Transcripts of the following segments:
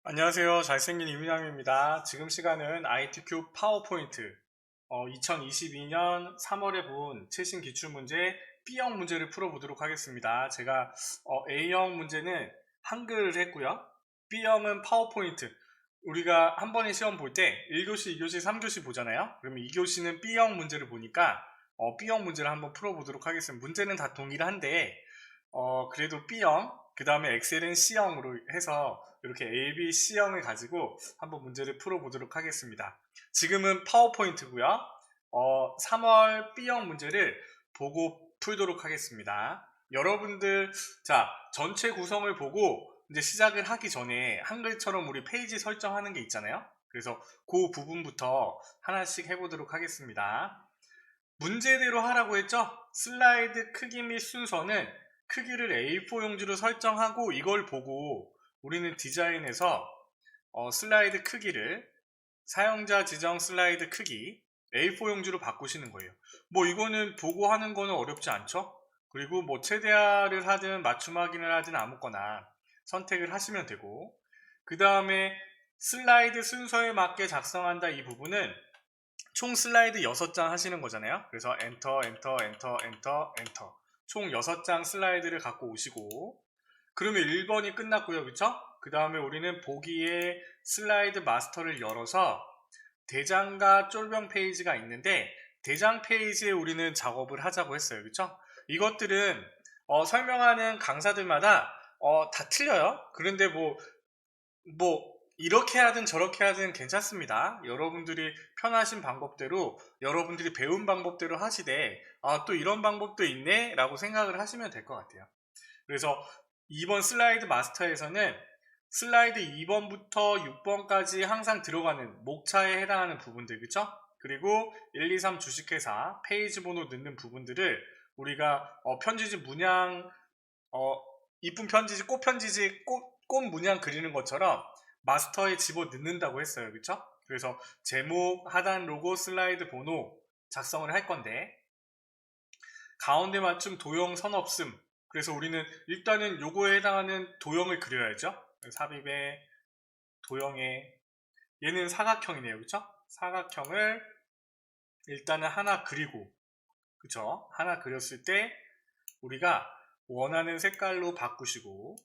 안녕하세요. 잘생긴 이민영입니다. 지금 시간은 IT큐 파워포인트 2022년 3월에 본 최신 기출문제 B형 문제를 풀어보도록 하겠습니다. 제가 A형 문제는 한글을 했고요. B형은 파워포인트. 우리가 한 번에 시험 볼 때 1교시, 2교시, 3교시 보잖아요. 그러면 2교시는 B형 문제를 보니까 B형 문제를 한번 풀어보도록 하겠습니다. 문제는 다 동일한데 그래도 B형, 그 다음에 엑셀은 C형으로 해서 이렇게 A, B, C형을 가지고 한번 문제를 풀어보도록 하겠습니다. 지금은 파워포인트고요. 3월 B형 문제를 보고 풀도록 하겠습니다. 여러분들, 자, 전체 구성을 보고 이제 시작을 하기 전에 한글처럼 우리 페이지 설정하는 게 있잖아요. 그래서 그 부분부터 하나씩 해보도록 하겠습니다. 문제대로 하라고 했죠? 슬라이드 크기 및 순서는 크기를 A4 용지로 설정하고 이걸 보고 우리는 디자인에서 슬라이드 크기를 사용자 지정 슬라이드 크기 A4 용지로 바꾸시는 거예요. 뭐 이거는 보고 하는 거는 어렵지 않죠? 그리고 뭐 최대화를 하든 맞춤 확인을 하든 아무거나 선택을 하시면 되고, 그 다음에 슬라이드 순서에 맞게 작성한다 이 부분은 총 슬라이드 6장 하시는 거잖아요. 그래서 엔터, 엔터, 엔터, 엔터, 엔터. 총 6장 슬라이드를 갖고 오시고, 그러면 1번이 끝났고요. 그쵸? 그 다음에 우리는 보기에 슬라이드 마스터를 열어서 대장과 쫄병 페이지가 있는데, 대장 페이지에 우리는 작업을 하자고 했어요. 그쵸? 이것들은 설명하는 강사들마다 다 틀려요. 그런데 뭐 이렇게 하든 저렇게 하든 괜찮습니다. 여러분들이 편하신 방법대로, 여러분들이 배운 방법대로 하시되 또 이런 방법도 있네 라고 생각을 하시면 될 것 같아요. 그래서 2번 슬라이드 마스터에서는 슬라이드 2번부터 6번까지 항상 들어가는 목차에 해당하는 부분들, 그쵸? 그리고 1, 2, 3 주식회사 페이지 번호 넣는 부분들을 우리가 편지지 문양, 이쁜 편지지, 꽃 편지지, 꽃 문양 그리는 것처럼 마스터에 집어 넣는다고 했어요. 그쵸? 그래서 제목, 하단 로고, 슬라이드 번호 작성을 할 건데, 가운데 맞춤 도형 선 없음. 그래서 우리는 일단은 요거에 해당하는 도형을 그려야죠. 삽입의 도형에, 얘는 사각형이네요. 그쵸? 사각형을 일단은 하나 그리고, 그쵸? 하나 그렸을 때 우리가 원하는 색깔로 바꾸시고,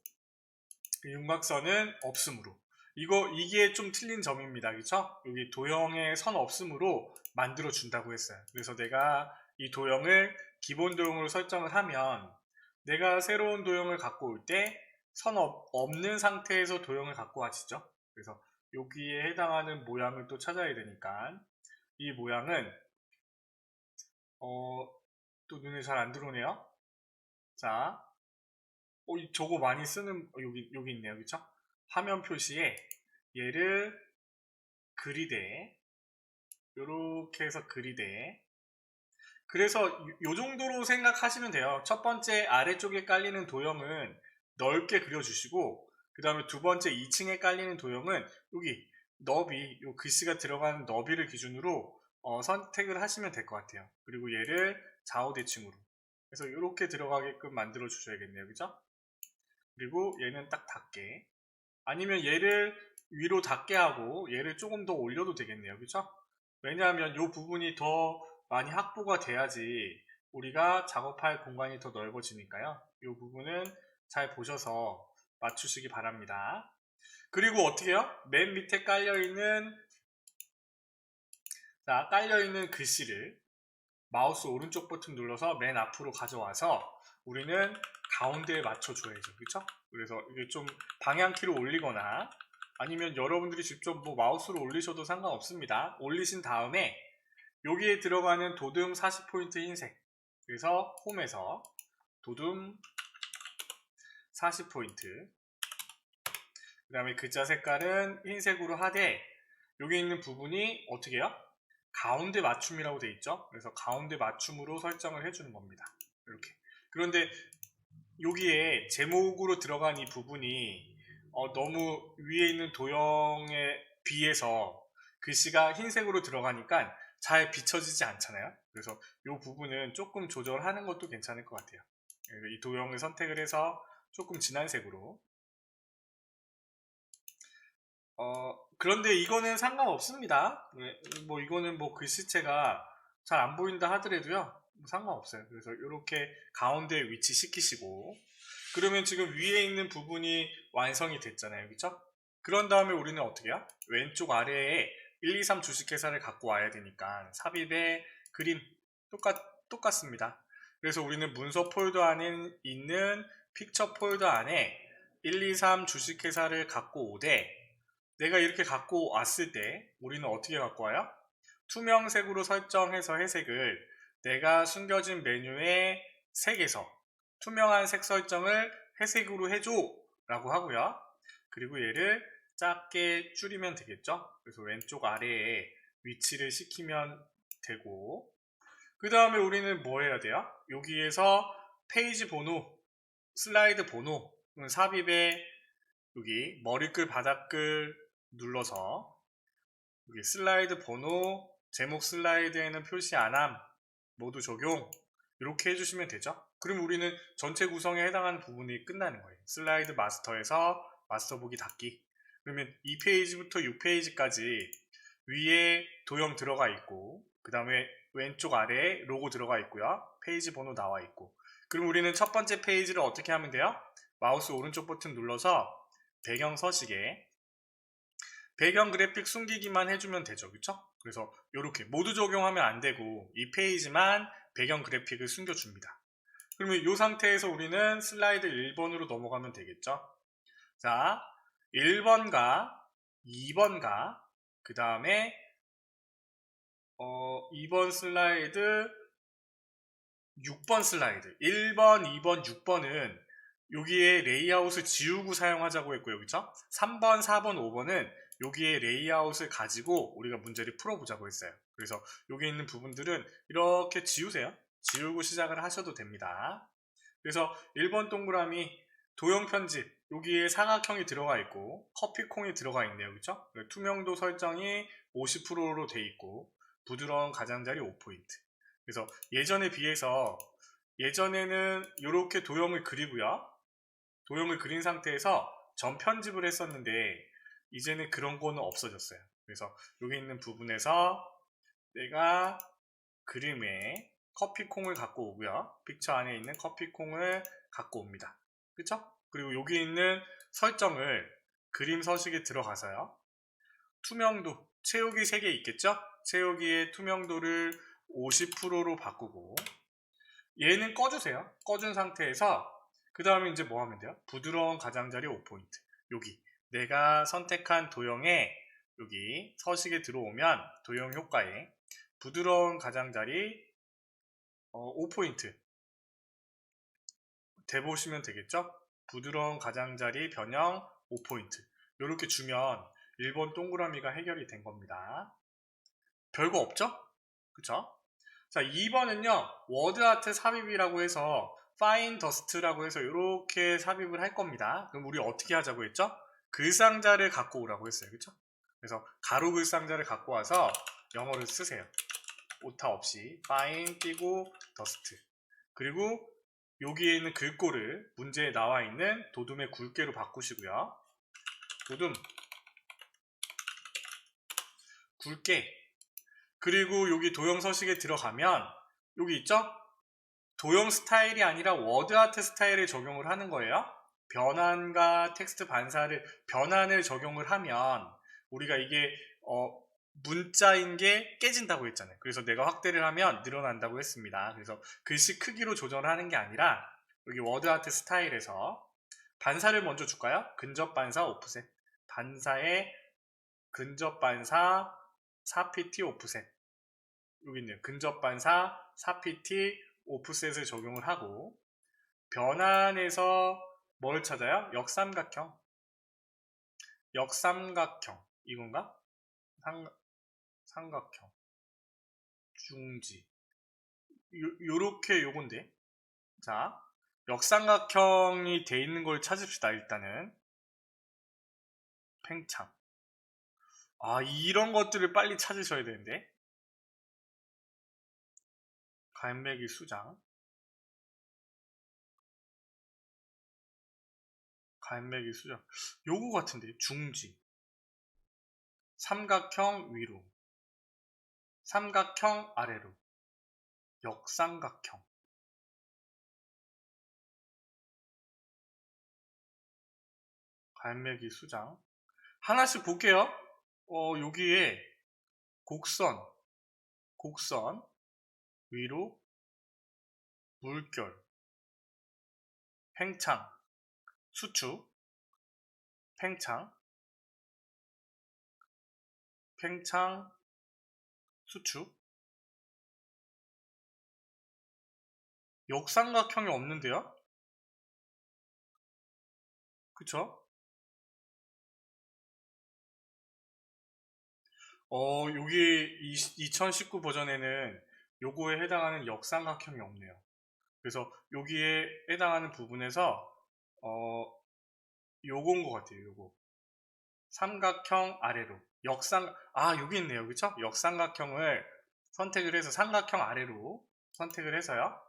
윤곽선은 없음으로. 이게 좀 틀린 점입니다. 그쵸? 여기 도형의 선 없음으로 만들어 준다고 했어요. 그래서 내가 이 도형을 기본 도형으로 설정을 하면 내가 새로운 도형을 갖고 올 때 선 없는 상태에서 도형을 갖고 와지죠. 그래서 여기에 해당하는 모양을 또 찾아야 되니까 이 모양은 또 눈에 잘 안 들어오네요. 자, 저거 많이 쓰는 여기 있네요. 그쵸? 화면 표시에 얘를 그리되 이렇게 해서 그리되, 그래서 요 정도로 생각하시면 돼요. 첫 번째 아래쪽에 깔리는 도형은 넓게 그려주시고, 그 다음에 두 번째 2층에 깔리는 도형은 여기 너비, 요 글씨가 들어가는 너비를 기준으로 선택을 하시면 될 것 같아요. 그리고 얘를 좌우대칭으로 그래서 이렇게 들어가게끔 만들어 주셔야겠네요. 그죠? 그리고 얘는 딱 닿게, 아니면 얘를 위로 닿게 하고 얘를 조금 더 올려도 되겠네요. 그쵸? 왜냐하면 이 부분이 더 많이 확보가 돼야지 우리가 작업할 공간이 더 넓어지니까요. 이 부분은 잘 보셔서 맞추시기 바랍니다. 그리고 어떻게 해요? 맨 밑에 깔려있는 글씨를 마우스 오른쪽 버튼 눌러서 맨 앞으로 가져와서 우리는 가운데에 맞춰줘야죠. 그쵸? 그래서 이게 좀 방향키로 올리거나 아니면 여러분들이 직접 뭐 마우스로 올리셔도 상관없습니다. 올리신 다음에 여기에 들어가는 도둠 40포인트 흰색, 그래서 홈에서 도둠 40포인트, 그 다음에 글자 색깔은 흰색으로 하되 여기 있는 부분이 어떻게 해요? 가운데 맞춤이라고 되어 있죠. 그래서 가운데 맞춤으로 설정을 해주는 겁니다. 이렇게. 그런데 여기에 제목으로 들어간 이 부분이 너무 위에 있는 도형에 비해서 글씨가 흰색으로 들어가니까 잘 비춰지지 않잖아요. 그래서 이 부분은 조금 조절하는 것도 괜찮을 것 같아요. 이 도형을 선택을 해서 조금 진한 색으로 그런데 이거는 상관없습니다. 뭐 이거는 뭐 글씨체가 잘 안 보인다 하더라도요. 뭐 상관없어요. 그래서 이렇게 가운데에 위치 시키시고, 그러면 지금 위에 있는 부분이 완성이 됐잖아요. 그쵸? 그런 다음에 우리는 어떻게 해요? 왼쪽 아래에 1, 2, 3 주식회사를 갖고 와야 되니까 삽입의 그림 똑같습니다. 그래서 우리는 문서 폴더 안에 있는 픽처 폴더 안에 1, 2, 3 주식회사를 갖고 오되, 내가 이렇게 갖고 왔을 때 우리는 어떻게 갖고 와요? 투명색으로 설정해서 회색을 내가 숨겨진 메뉴의 색에서 투명한 색 설정을 회색으로 해줘 라고 하고요. 그리고 얘를 작게 줄이면 되겠죠. 그래서 왼쪽 아래에 위치를 시키면 되고, 그 다음에 우리는 뭐 해야 돼요? 여기에서 페이지 번호, 슬라이드 번호, 삽입에 여기 머리글 바닥글 눌러서 여기 슬라이드 번호, 제목 슬라이드에는 표시 안함, 모두 적용, 이렇게 해주시면 되죠. 그럼 우리는 전체 구성에 해당하는 부분이 끝나는 거예요. 슬라이드 마스터에서 마스터 보기 닫기. 그러면 2페이지부터 6페이지까지 위에 도형 들어가 있고, 그 다음에 왼쪽 아래에 로고 들어가 있고요. 페이지 번호 나와 있고. 그럼 우리는 첫 번째 페이지를 어떻게 하면 돼요? 마우스 오른쪽 버튼 눌러서 배경 서식에 배경 그래픽 숨기기만 해주면 되죠. 그쵸? 그래서 이렇게 모두 적용하면 안 되고 이 페이지만 배경 그래픽을 숨겨줍니다. 그러면 이 상태에서 우리는 슬라이드 1번으로 넘어가면 되겠죠. 자, 1번과 2번과 그 다음에 2번 슬라이드, 6번 슬라이드, 1번, 2번, 6번은 여기에 레이아웃을 지우고 사용하자고 했고요. 그쵸? 3번, 4번, 5번은 여기에 레이아웃을 가지고 우리가 문제를 풀어보자고 했어요. 그래서 여기 있는 부분들은 이렇게 지우세요. 지우고 시작을 하셔도 됩니다. 그래서 1번 동그라미 도형 편집, 여기에 사각형이 들어가 있고 커피콩이 들어가 있네요. 그쵸? 투명도 설정이 50%로 돼 있고 부드러운 가장자리 5포인트. 그래서 예전에 비해서 예전에는 이렇게 도형을 그리고요. 도형을 그린 상태에서 전 편집을 했었는데 이제는 그런 거는 없어졌어요. 그래서 여기 있는 부분에서 내가 그림에 커피콩을 갖고 오고요. 픽처 안에 있는 커피콩을 갖고 옵니다. 그쵸? 그리고 여기 있는 설정을 그림 서식에 들어가서요. 투명도, 채우기 3개 있겠죠? 채우기의 투명도를 50%로 바꾸고 얘는 꺼주세요. 꺼준 상태에서 그 다음에 이제 뭐 하면 돼요? 부드러운 가장자리 5포인트. 여기 내가 선택한 도형에 여기 서식에 들어오면 도형 효과에 부드러운 가장자리 5포인트 대보시면 되겠죠? 부드러운 가장자리 변형 5포인트 이렇게 주면 1번 동그라미가 해결이 된 겁니다. 별거 없죠? 그쵸? 자, 2번은요, 워드아트 삽입이라고 해서 파인 더스트라고 해서 이렇게 삽입을 할 겁니다. 그럼 우리 어떻게 하자고 했죠? 글상자를 갖고 오라고 했어요. 그쵸? 그래서 가로 글상자를 갖고 와서 영어를 쓰세요. 오타 없이 파인 띄고 더스트. 그리고 여기에 있는 글꼴을 문제에 나와 있는 도둠의 굵게로 바꾸시고요. 도둠 굵게. 그리고 여기 도형 서식에 들어가면 여기 있죠? 도형 스타일이 아니라 워드아트 스타일을 적용을 하는 거예요. 변환과 텍스트 반사를 변환을 적용을 하면 우리가 이게 문자인 게 깨진다고 했잖아요. 그래서 내가 확대를 하면 늘어난다고 했습니다. 그래서 글씨 크기로 조절하는 게 아니라 여기 워드아트 스타일에서 반사를 먼저 줄까요? 근접 반사 오프셋. 반사의 근접 반사 4pt 오프셋. 여기 있네요. 근접 반사 4pt 오프셋을 적용을 하고 변환에서 뭘 찾아요? 역삼각형. 역삼각형. 이건가? 삼각형. 중지. 요렇게 요건데. 자, 역삼각형이 돼 있는 걸 찾읍시다. 일단은. 팽창. 아, 이런 것들을 빨리 찾으셔야 되는데. 갈매기 수장. 갈매기 수장. 요거 같은데. 중지. 삼각형 위로, 삼각형 아래로, 역삼각형. 갈매기 수장. 하나씩 볼게요. 여기에 곡선, 곡선, 위로, 물결, 팽창, 수축, 팽창, 팽창, 수축. 역삼각형이 없는데요? 그쵸? 여기 2019 버전에는 요거에 해당하는 역삼각형이 없네요. 그래서 여기에 해당하는 부분에서 요건 것 같아요. 요거 삼각형 아래로 여기 있네요. 그쵸? 역삼각형을 선택을 해서 삼각형 아래로 선택을 해서요.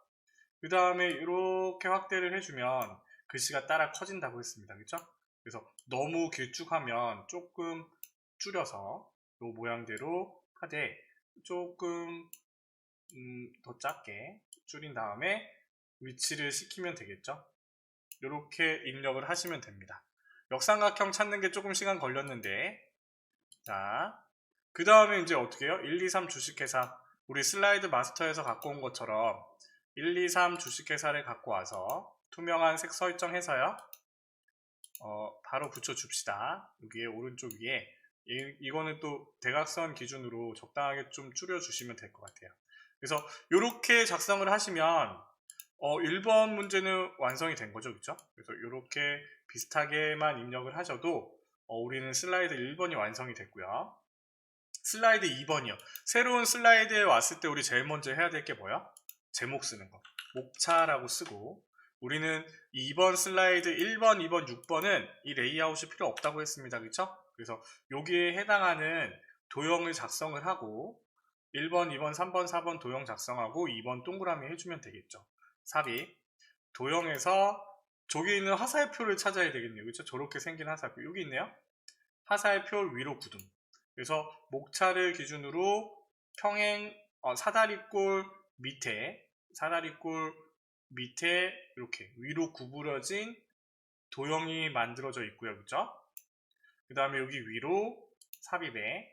그 다음에 이렇게 확대를 해주면 글씨가 따라 커진다고 했습니다. 그쵸? 그래서 너무 길쭉하면 조금 줄여서 이 모양대로 하되 조금 더 작게 줄인 다음에 위치를 시키면 되겠죠. 이렇게 입력을 하시면 됩니다. 역삼각형 찾는 게 조금 시간 걸렸는데, 자, 그 다음에 이제 어떻게 해요? 1, 2, 3 주식회사, 우리 슬라이드 마스터에서 갖고 온 것처럼 1, 2, 3 주식회사를 갖고 와서 투명한 색 설정해서요, 바로 붙여줍시다. 여기에 오른쪽 위에 이거는 또 대각선 기준으로 적당하게 좀 줄여주시면 될 것 같아요. 그래서 이렇게 작성을 하시면 1번 문제는 완성이 된 거죠. 그렇죠? 그래서 이렇게 비슷하게만 입력을 하셔도 우리는 슬라이드 1번이 완성이 됐고요. 슬라이드 2번이요. 새로운 슬라이드에 왔을 때 우리 제일 먼저 해야 될 게 뭐야? 제목 쓰는 거. 목차라고 쓰고, 우리는 2번 슬라이드 1번, 2번, 6번은 이 레이아웃이 필요 없다고 했습니다. 그렇죠? 그래서 여기에 해당하는 도형을 작성을 하고 1번, 2번, 3번, 4번 도형 작성하고 2번 동그라미 해주면 되겠죠. 삽입. 도형에서 저기 있는 화살표를 찾아야 되겠네요. 그렇죠? 저렇게 생긴 화살표. 여기 있네요. 화살표 위로 구름. 그래서 목차를 기준으로 평행 사다리꼴 밑에 이렇게 위로 구부러진 도형이 만들어져 있고요. 그죠? 그 다음에 여기 위로 삽입에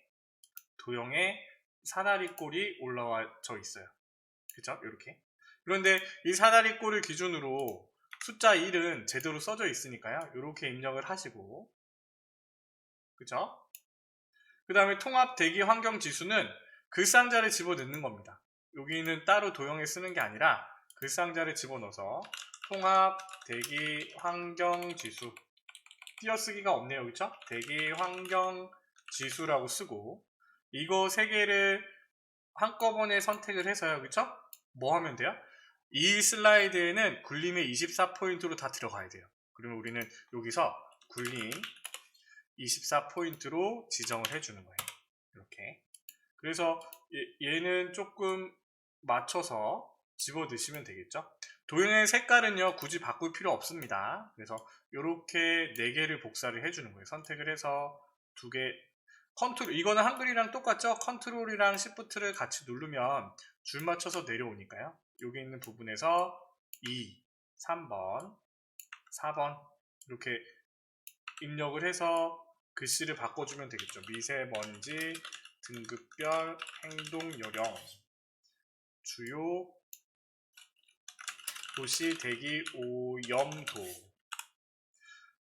도형에 사다리꼴이 올라와져 있어요. 그죠? 이렇게. 그런데 이 사다리꼴을 기준으로 숫자 1은 제대로 써져 있으니까요. 이렇게 입력을 하시고, 그죠? 그 다음에 통합 대기 환경 지수는 글상자를 집어넣는 겁니다. 여기는 따로 도형에 쓰는 게 아니라 글상자를 집어넣어서 통합 대기 환경 지수, 띄어쓰기가 없네요. 그렇죠? 대기 환경 지수라고 쓰고, 이거 세 개를 한꺼번에 선택을 해서요. 그렇죠? 뭐 하면 돼요? 이 슬라이드에는 굴림의 24포인트로 다 들어가야 돼요. 그러면 우리는 여기서 굴림 24포인트로 지정을 해주는 거예요. 이렇게. 그래서 얘는 조금 맞춰서 집어넣으시면 되겠죠. 도형의 색깔은요 굳이 바꿀 필요 없습니다. 그래서 이렇게 4개를 복사를 해주는 거예요. 선택을 해서 2개 컨트롤, 이거는 한글이랑 똑같죠. 컨트롤이랑 시프트를 같이 누르면 줄 맞춰서 내려오니까요. 여기 있는 부분에서 2, 3번, 4번 이렇게 입력을 해서 글씨를 바꿔주면 되겠죠. 미세먼지 등급별 행동 요령 주요 도시 대기 오염도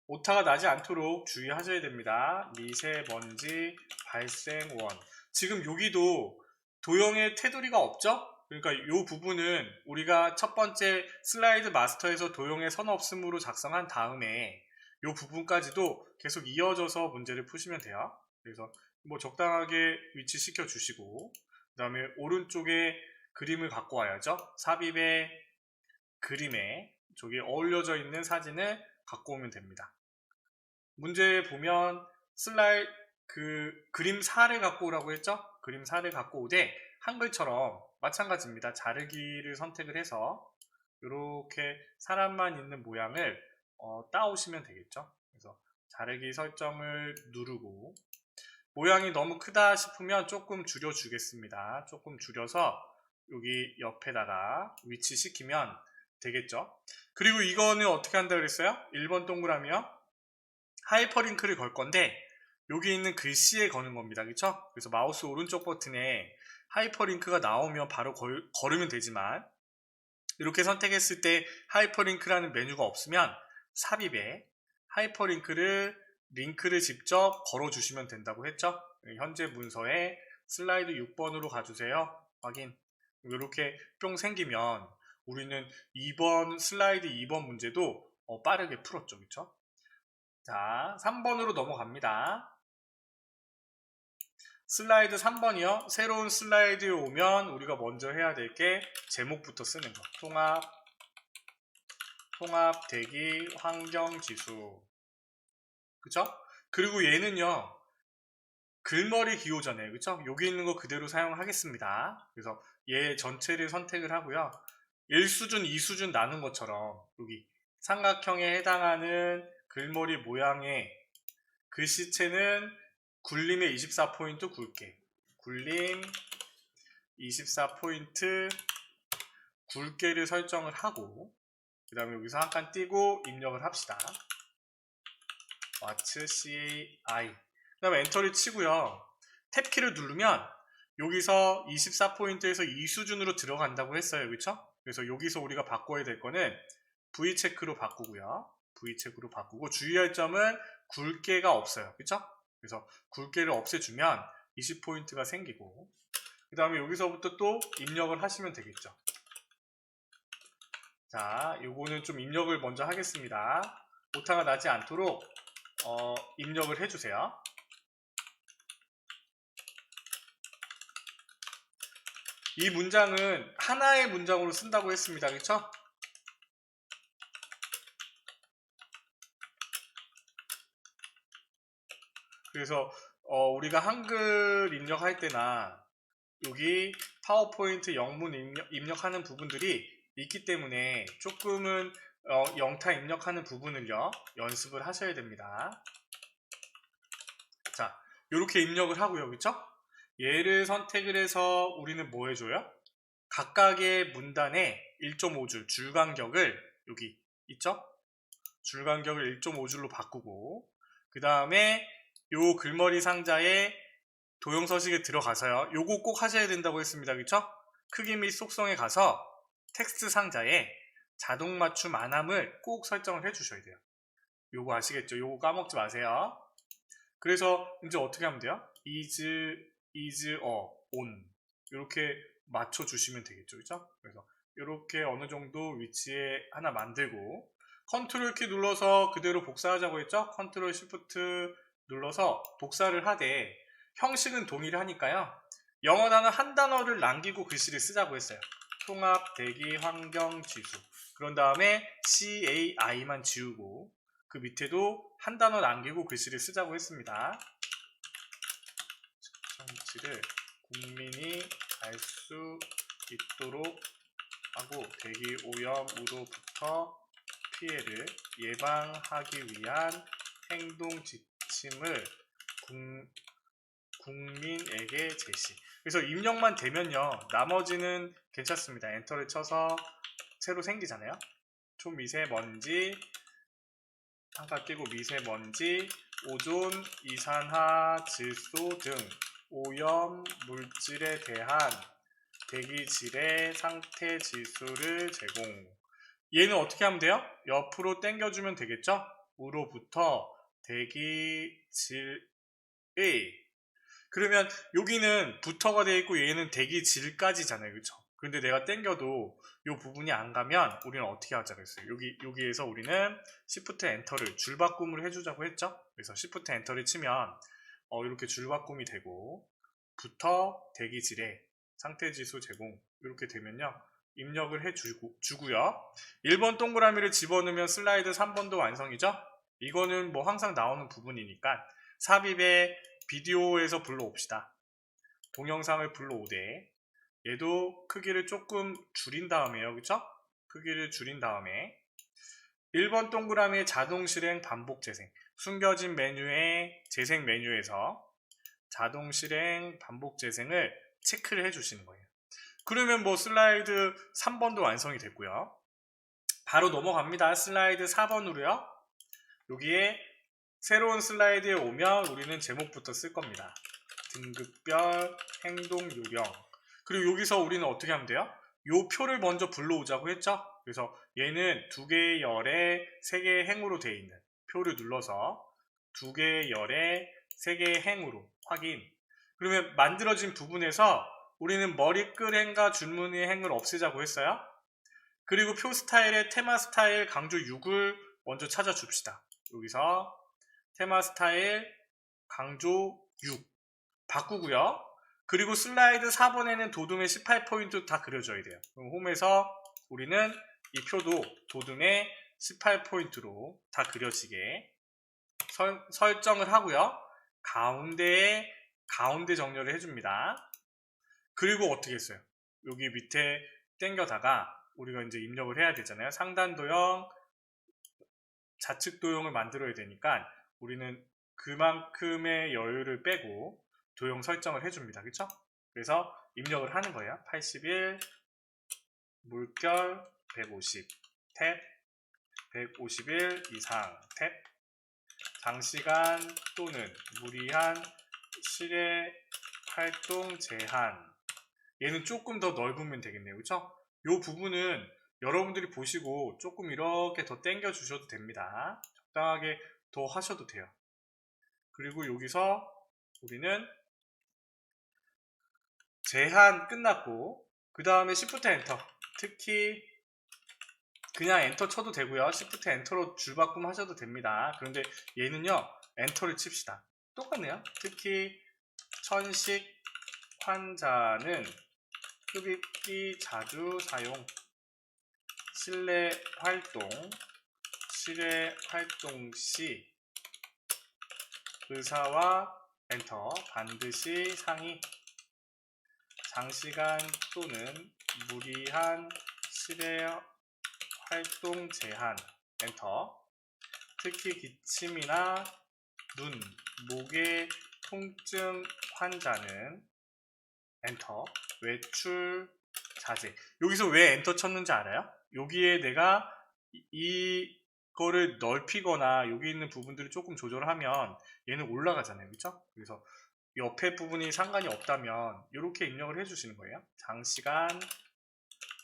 오타가 나지 않도록 주의하셔야 됩니다. 미세먼지 발생원. 지금 여기도 도형의 테두리가 없죠? 그러니까 이 부분은 우리가 첫 번째 슬라이드 마스터에서 도형의 선 없음으로 작성한 다음에 이 부분까지도 계속 이어져서 문제를 푸시면 돼요. 그래서 뭐 적당하게 위치시켜 주시고, 그 다음에 오른쪽에 그림을 갖고 와야죠. 삽입의 그림에 저기 어울려져 있는 사진을 갖고 오면 됩니다. 문제에 보면 그림 4를 갖고 오라고 했죠? 그림 4를 갖고 오되 한글처럼 마찬가지입니다. 자르기를 선택을 해서 이렇게 사람만 있는 모양을 따오시면 되겠죠? 그래서 자르기 설정을 누르고 모양이 너무 크다 싶으면 조금 줄여주겠습니다. 조금 줄여서 여기 옆에다가 위치시키면 되겠죠. 그리고 이거는 어떻게 한다 그랬어요? 1번 동그라미요. 하이퍼링크를 걸 건데 여기 있는 글씨에 거는 겁니다. 그쵸? 그래서 마우스 오른쪽 버튼에 하이퍼링크가 나오면 바로 걸으면 되지만 이렇게 선택했을 때 하이퍼링크라는 메뉴가 없으면 삽입에 하이퍼링크를 링크를 직접 걸어주시면 된다고 했죠. 현재 문서에 슬라이드 6번으로 가주세요. 확인. 이렇게 뿅 생기면 우리는 2번 슬라이드 2번 문제도 빠르게 풀었죠. 그쵸? 자, 3번으로 넘어갑니다. 슬라이드 3번이요. 새로운 슬라이드에 오면 우리가 먼저 해야 될 게 제목부터 쓰는 거. 통합 대기 환경 지수. 그쵸? 그리고 얘는요. 글머리 기호잖아요. 그쵸? 여기 있는 거 그대로 사용하겠습니다. 그래서 얘 전체를 선택을 하고요. 1수준, 2수준 나눈 것처럼 여기 삼각형에 해당하는 글머리 모양의 글씨체는 굴림에 24포인트 굵게, 굴림 24포인트 굵게를 설정을 하고 그 다음에 여기서 한 칸 띄고 입력을 합시다. 왓츠 CAI 그 다음에 엔터를 치고요. 탭키를 누르면 여기서 24포인트에서 2수준으로 들어간다고 했어요. 그쵸? 그래서 여기서 우리가 바꿔야 될 거는 V체크로 바꾸고요. V체크로 바꾸고 주의할 점은 굵게가 없어요. 그쵸? 그래서 굵게를 없애주면 20포인트가 생기고 그 다음에 여기서부터 또 입력을 하시면 되겠죠. 자, 요거는 좀 입력을 먼저 하겠습니다. 오타가 나지 않도록 입력을 해주세요. 이 문장은 하나의 문장으로 쓴다고 했습니다. 그쵸? 그래서 우리가 한글 입력할 때나 여기 파워포인트 영문 입력하는 부분들이 있기 때문에 조금은 영타 입력하는 부분을요 연습을 하셔야 됩니다. 자, 이렇게 입력을 하고요. 그쵸? 얘를 선택을 해서 우리는 뭐 해줘요? 각각의 문단에 1.5줄 줄 간격을 여기 있죠? 줄 간격을 1.5줄로 바꾸고 그 다음에 요 글머리 상자에 도형 서식에 들어가서요. 요거 꼭 하셔야 된다고 했습니다. 그쵸? 크기 및 속성에 가서 텍스트 상자에 자동 맞춤 안함을 꼭 설정을 해 주셔야 돼요. 요거 아시겠죠? 요거 까먹지 마세요. 그래서 이제 어떻게 하면 돼요? on 이렇게 맞춰 주시면 되겠죠. 그죠? 그래서 이렇게 어느 정도 위치에 하나 만들고 컨트롤 키 눌러서 그대로 복사하자고 했죠? 컨트롤 시프트 눌러서 복사를 하되 형식은 동일하니까요. 영어 단어 한 단어를 남기고 글씨를 쓰자고 했어요. 통합 대기 환경 지수. 그런 다음에 CAI만 지우고 그 밑에도 한 단어 남기고 글씨를 쓰자고 했습니다. 정치를 국민이 알 수 있도록 하고 대기 오염으로부터 피해를 예방하기 위한 행동 지침을 국민에게 제시. 그래서 입력만 되면요 나머지는 괜찮습니다. 엔터를 쳐서 새로 생기잖아요. 초미세먼지 한칸 끼고 미세먼지, 오존, 이산화, 질소 등 오염 물질에 대한 대기질의 상태 지수를 제공. 얘는 어떻게 하면 돼요? 옆으로 당겨주면 되겠죠? 우로부터 대기질의 그러면 여기는 부터가 되어 있고 얘는 대기질까지잖아요. 그쵸? 근데 내가 당겨도 이 부분이 안 가면 우리는 어떻게 하자고 했어요? 여기에서 우리는 Shift 엔터를 줄바꿈을 해주자고 했죠? 그래서 Shift 엔터를 치면 이렇게 줄바꿈이 되고 부터 대기질의 상태지수 제공 이렇게 되면요 입력을 해주고요 1번 동그라미를 집어넣으면 슬라이드 3번도 완성이죠? 이거는 뭐 항상 나오는 부분이니까 삽입에 비디오에서 불러옵시다. 동영상을 불러오되 얘도 크기를 조금 줄인 다음에요. 그쵸? 크기를 줄인 다음에 1번 동그라미의 자동 실행 반복 재생 숨겨진 메뉴의 재생 메뉴에서 자동 실행, 반복 재생을 체크를 해주시는 거예요. 그러면 뭐 슬라이드 3번도 완성이 됐고요. 바로 넘어갑니다. 슬라이드 4번으로요. 여기에 새로운 슬라이드에 오면 우리는 제목부터 쓸 겁니다. 등급별 행동 요령. 그리고 여기서 우리는 어떻게 하면 돼요? 요 표를 먼저 불러오자고 했죠? 그래서 얘는 2개의 열에 3개의 행으로 되어 있는 표를 눌러서 2개의 열에 3개의 행으로 확인. 그러면 만들어진 부분에서 우리는 머리끝 행과 줄무늬의 행을 없애자고 했어요. 그리고 표 스타일의 테마 스타일 강조 6을 먼저 찾아줍시다. 여기서 테마 스타일 강조 6 바꾸고요. 그리고 슬라이드 4번에는 도둠의 18포인트 다 그려줘야 돼요. 그럼 홈에서 우리는 이 표도 도둠의 18포인트로 다 그려지게 설정을 하고요. 가운데에 가운데 정렬을 해줍니다. 그리고 어떻게 했어요? 여기 밑에 땡겨다가 우리가 이제 입력을 해야 되잖아요. 상단 도형, 좌측 도형을 만들어야 되니까 우리는 그만큼의 여유를 빼고 도형 설정을 해줍니다. 그쵸? 그래서 입력을 하는 거예요. 81, 물결 150, 탭, 151 이상, 탭, 장시간 또는 무리한 실외 활동 제한. 얘는 조금 더 넓으면 되겠네요. 그쵸? 이 부분은 여러분들이 보시고 조금 이렇게 더 당겨 주셔도 됩니다. 적당하게 더 하셔도 돼요. 그리고 여기서 우리는 제한 끝났고 그 다음에 Shift 엔터, 특히 그냥 엔터 쳐도 되고요. Shift 엔터로 줄바꿈 하셔도 됩니다. 그런데 얘는요, 엔터를 칩시다. 똑같네요. 특히 천식 환자는 흡입기 자주 사용, 실내 활동 시 의사와 엔터 반드시 상의, 장시간 또는 무리한 실외 활동 제한, 엔터, 특히 기침이나 눈, 목의 통증 환자는 엔터, 외출 자제. 여기서 왜 엔터 쳤는지 알아요? 여기에 내가 이거를 넓히거나 여기 있는 부분들을 조금 조절하면 얘는 올라가잖아요. 그렇죠? 그래서 옆에 부분이 상관이 없다면 이렇게 입력을 해주시는 거예요. 장시간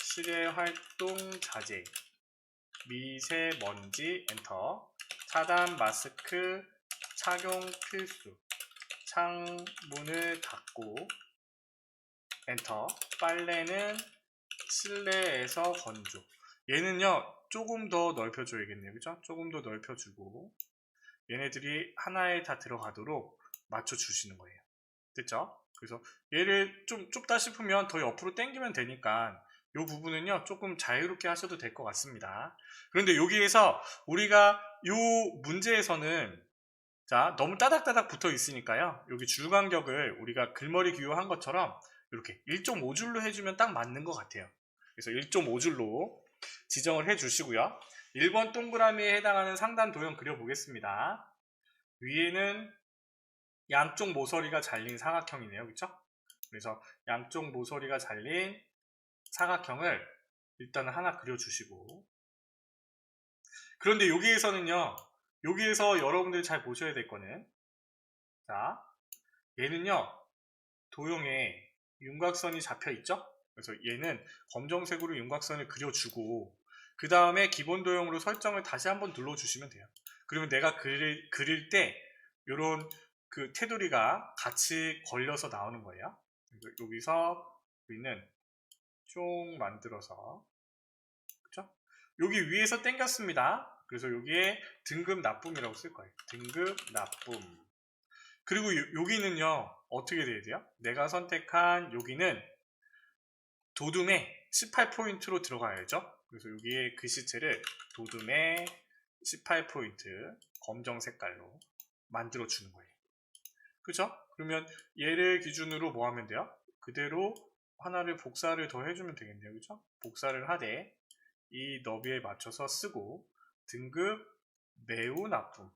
실외 활동 자제, 미세먼지 엔터, 차단 마스크 착용 필수, 창문을 닫고 엔터, 빨래는 실내에서 건조. 얘는요 조금 더 넓혀줘야겠네요. 그죠? 조금 더 넓혀주고 얘네들이 하나에 다 들어가도록 맞춰주시는 거예요. 됐죠? 그래서 얘를 좀 좁다 싶으면 더 옆으로 당기면 되니까 이 부분은요 조금 자유롭게 하셔도 될 것 같습니다. 그런데 여기에서 우리가 이 문제에서는 자 너무 따닥따닥 붙어 있으니까요, 여기 줄 간격을 우리가 글머리 기호한 것처럼 이렇게 1.5줄로 해주면 딱 맞는 것 같아요. 그래서 1.5줄로 지정을 해 주시고요. 1번 동그라미에 해당하는 상단 도형 그려보겠습니다. 위에는 양쪽 모서리가 잘린 사각형이네요. 그쵸? 그래서 양쪽 모서리가 잘린 사각형을 일단 하나 그려주시고, 그런데 여기에서는요, 여기에서 여러분들이 잘 보셔야 될 거는, 자, 얘는요, 도형에 윤곽선이 잡혀 있죠? 그래서 얘는 검정색으로 윤곽선을 그려주고, 그 다음에 기본 도형으로 설정을 다시 한번 눌러주시면 돼요. 그러면 내가 그릴 때, 요런 그 테두리가 같이 걸려서 나오는 거예요. 여기서 우리는 쭉 만들어서, 그쵸? 여기 위에서 당겼습니다. 그래서 여기에 등급 나쁨이라고 쓸 거예요. 등급 나쁨. 그리고 여기는요 어떻게 돼야 돼요? 내가 선택한 여기는 도둠의 18포인트로 들어가야죠. 그래서 여기에 글씨체를 도둠의 18포인트 검정 색깔로 만들어 주는 거예요. 그죠? 그러면 얘를 기준으로 뭐 하면 돼요? 그대로 하나를 복사를 더 해주면 되겠네요. 그죠? 복사를 하되 이 너비에 맞춰서 쓰고 등급 매우 나쁨,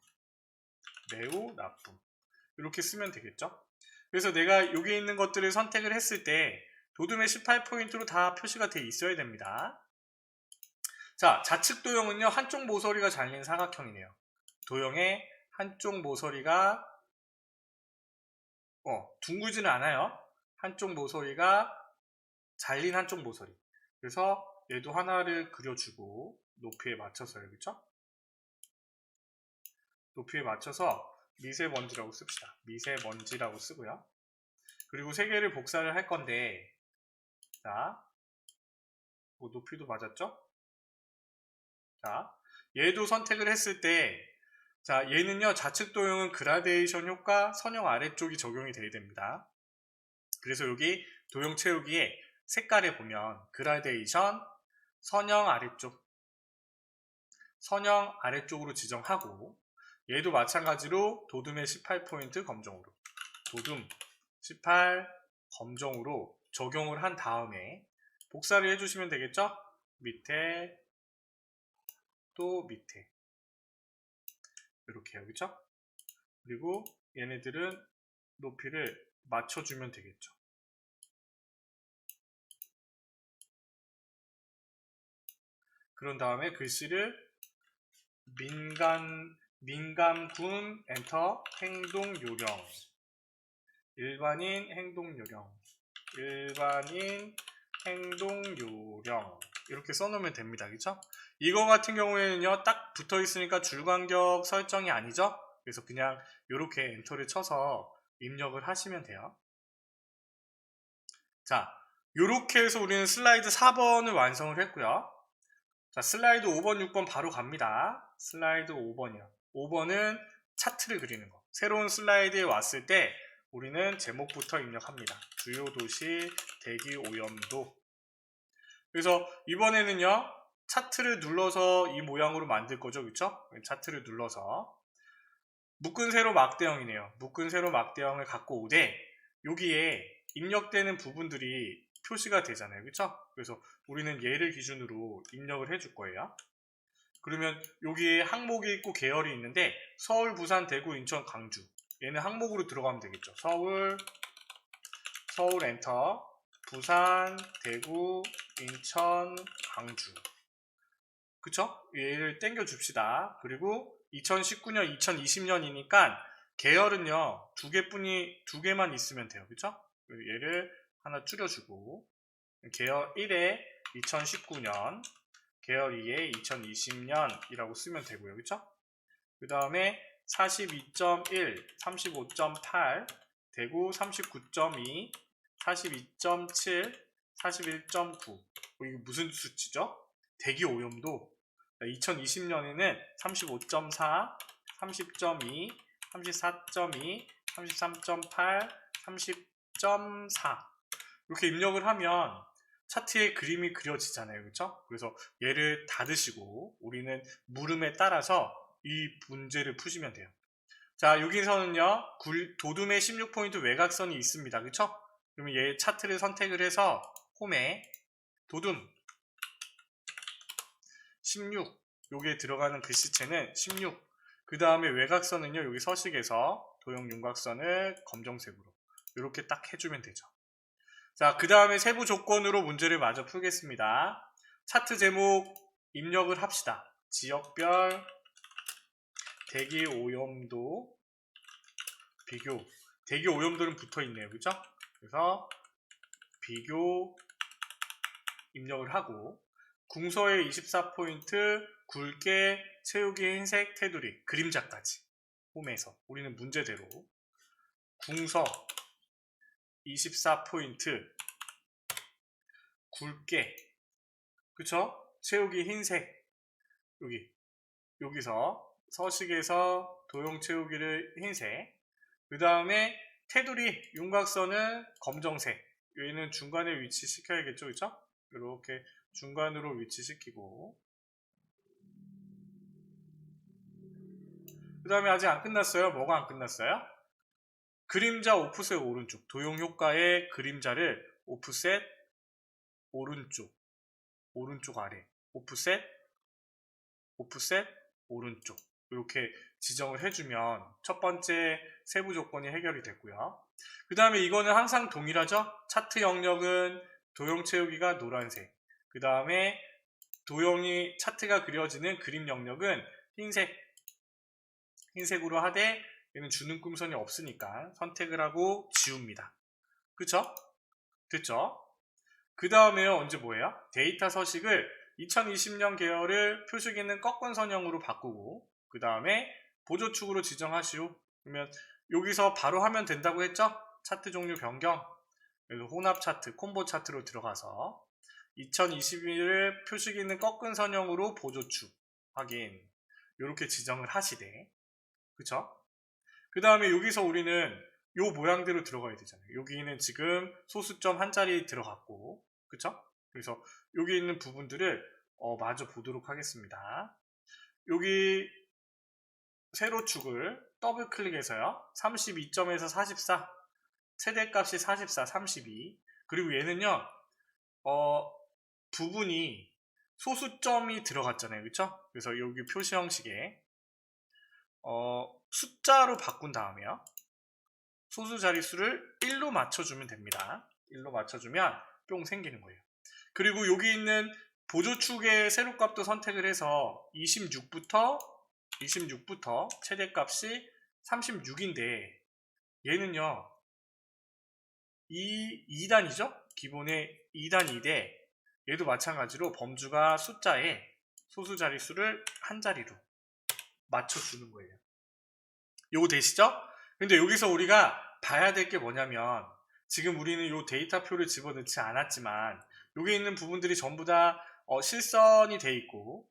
매우 나쁨 이렇게 쓰면 되겠죠? 그래서 내가 여기 있는 것들을 선택을 했을 때 도둠의 18포인트로 다 표시가 돼 있어야 됩니다. 자, 좌측 도형은요, 한쪽 모서리가 잘린 사각형이네요. 도형의 한쪽 모서리가 둥글지는 않아요. 한쪽 모서리가 잘린 한쪽 모서리. 그래서 얘도 하나를 그려주고 높이에 맞춰서요. 그쵸? 높이에 맞춰서 미세먼지라고 씁시다. 미세먼지라고 쓰고요. 그리고 세 개를 복사를 할 건데, 자, 뭐 높이도 맞았죠? 자, 얘도 선택을 했을 때, 자, 얘는요, 좌측 도형은 그라데이션 효과 선형 아래쪽이 적용이 돼야 됩니다. 그래서 여기 도형 채우기에 색깔에 보면 그라데이션 선형 아래쪽으로 지정하고, 얘도 마찬가지로 도둠의 18포인트 검정으로, 도둠 18 검정으로 적용을 한 다음에 복사를 해주시면 되겠죠? 밑에 또 밑에 이렇게 해요. 그쵸? 그리고 얘네들은 높이를 맞춰주면 되겠죠. 그런 다음에 글씨를 민감군 엔터 행동 요령 일반인 행동 요령 이렇게 써놓으면 됩니다. 그쵸? 이거 같은 경우에는요, 딱 붙어 있으니까 줄간격 설정이 아니죠? 그래서 그냥 이렇게 엔터를 쳐서 입력을 하시면 돼요. 자, 이렇게 해서 우리는 슬라이드 4번을 완성을 했고요. 자, 슬라이드 5번, 6번 바로 갑니다. 슬라이드 5번이요. 5번은 차트를 그리는 거. 새로운 슬라이드에 왔을 때 우리는 제목부터 입력합니다. 주요 도시 대기 오염도. 그래서 이번에는요, 차트를 눌러서 이 모양으로 만들 거죠. 그쵸? 차트를 눌러서. 묶은 세로 막대형이네요. 묶은 세로 막대형을 갖고 오되, 여기에 입력되는 부분들이 표시가 되잖아요. 그쵸? 그래서 우리는 얘를 기준으로 입력을 해줄 거예요. 그러면 여기에 항목이 있고 계열이 있는데 서울, 부산, 대구, 인천, 광주 얘는 항목으로 들어가면 되겠죠. 서울 엔터, 부산, 대구, 인천, 광주. 그쵸? 얘를 땡겨 줍시다. 그리고 2019년, 2020년이니까 계열은요, 두 개만 있으면 돼요. 그쵸? 얘를 하나 줄여주고, 계열 1에 2019년, 계열 2에 2020년이라고 쓰면 되고요. 그쵸? 그 다음에 42.1, 35.8, 대구 39.2, 42.7, 41.9. 이게 무슨 수치죠? 대기 오염도 2020년에는 35.4, 30.2, 34.2, 33.8, 30.4 이렇게 입력을 하면 차트에 그림이 그려지잖아요. 그렇죠? 그래서 얘를 닫으시고 우리는 물음에 따라서 이 문제를 푸시면 돼요. 자, 여기서는요, 도둠의 16포인트 외곽선이 있습니다. 그쵸? 그러면 얘 차트를 선택을 해서 홈에 도둠 16, 여기에 들어가는 글씨체는 16. 그 다음에 외곽선은요, 여기 서식에서 도형 윤곽선을 검정색으로 이렇게 딱 해주면 되죠. 자, 그 다음에 세부 조건으로 문제를 마저 풀겠습니다. 차트 제목 입력을 합시다. 지역별 대기 오염도 비교. 대기 오염도는 붙어 있네요. 그죠? 그래서 비교 입력을 하고 궁서의 24포인트 굵게 채우기 흰색 테두리 그림자까지 홈에서 우리는 문제대로 궁서 24포인트 굵게 그쵸? 채우기 흰색 여기서 서식에서 도형 채우기를 흰색 그 다음에 테두리 윤곽선은 검정색 여기는 중간에 위치시켜야겠죠 그쵸? 이렇게 중간으로 위치시키고 그 다음에 아직 안 끝났어요. 뭐가 안 끝났어요? 그림자 오프셋 오른쪽 도형 효과의 그림자를 오프셋 오른쪽 아래 오프셋 오른쪽 이렇게 지정을 해주면 첫 번째 세부 조건이 해결이 됐고요. 그 다음에 이거는 항상 동일하죠. 차트 영역은 도형 채우기가 노란색, 그 다음에 도형이 차트가 그려지는 그림 영역은 흰색으로 하되 얘는 주는 꿈선이 없으니까 선택을 하고 지웁니다. 그쵸? 됐죠? 그 다음에요, 언제 뭐예요? 데이터 서식을 2020년 계열을 표식있는 꺾은 선형으로 바꾸고, 그 다음에 보조축으로 지정하시오. 그러면 여기서 바로 하면 된다고 했죠? 차트 종류 변경. 그래서 혼합 차트, 콤보 차트로 들어가서 2021을 표식있는 꺾은 선형으로 보조축 확인. 이렇게 지정을 하시되, 그쵸? 그 다음에 여기서 우리는 요 모양대로 들어가야 되잖아요. 여기는 지금 소수점 한 자리 들어갔고, 그쵸? 그래서 여기 있는 부분들을 마저 보도록 하겠습니다. 여기 세로축을 더블 클릭해서요. 32점에서 44, 최대값이 44, 32. 그리고 얘는요, 부분이 소수점이 들어갔잖아요. 그쵸? 그래서 여기 표시 형식에 숫자로 바꾼 다음에요. 소수 자릿수를 1로 맞춰주면 됩니다. 1로 맞춰주면 뿅 생기는 거예요. 그리고 여기 있는 보조축의 세로값도 선택을 해서 26부터 최대값이 36인데 얘는요 2단이죠? 기본의 2단이대 얘도 마찬가지로 범주가 숫자에 소수 자릿수를 한 자리로 맞춰주는 거예요. 요거 되시죠? 근데 여기서 우리가 봐야 될 게 뭐냐면 지금 우리는 요 데이터표를 집어넣지 않았지만 여기 있는 부분들이 전부 다 실선이 돼 있고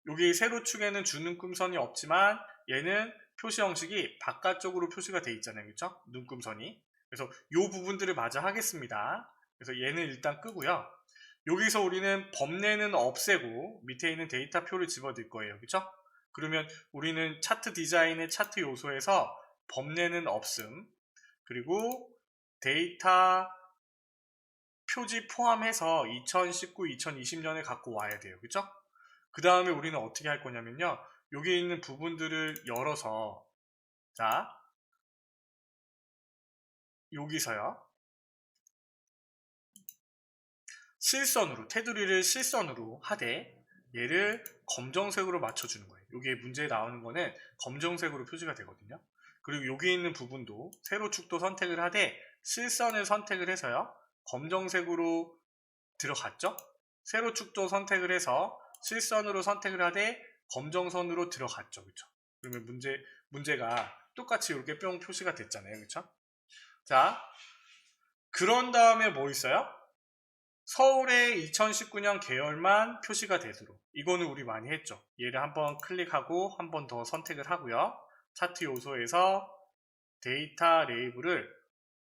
여기 세로축에는 주는 꿈선이 없지만 얘는 표시 형식이 바깥쪽으로 표시가 돼 있잖아요. 그렇죠? 눈금선이. 그래서 요 부분들을 마저 하겠습니다. 그래서 얘는 일단 끄고요. 여기서 우리는 범례는 없애고 밑에 있는 데이터표를 집어넣을 거예요. 그렇죠? 그러면 우리는 차트 디자인의 차트 요소에서 범례는 없음, 그리고 데이터 표지 포함해서 2019, 2020년에 갖고 와야 돼요. 그죠? 그 다음에 우리는 어떻게 할 거냐면요. 여기 있는 부분들을 열어서 자, 여기서요. 실선으로, 테두리를 실선으로 하되 얘를 검정색으로 맞춰주는 거예요. 여기에 문제에 나오는 거는 검정색으로 표시가 되거든요. 그리고 여기 있는 부분도 세로축도 선택을 하되 실선을 선택을 해서요. 검정색으로 들어갔죠? 세로축도 선택을 해서 실선으로 선택을 하되 검정선으로 들어갔죠. 그렇죠? 그러면 문제가 똑같이 이렇게 뿅 표시가 됐잖아요. 그렇죠? 자, 그런 다음에 뭐 있어요? 서울의 2019년 계열만 표시가 되도록. 이거는 우리 많이 했죠. 얘를 한번 클릭하고 한 번 더 선택을 하고요. 차트 요소에서 데이터 레이블을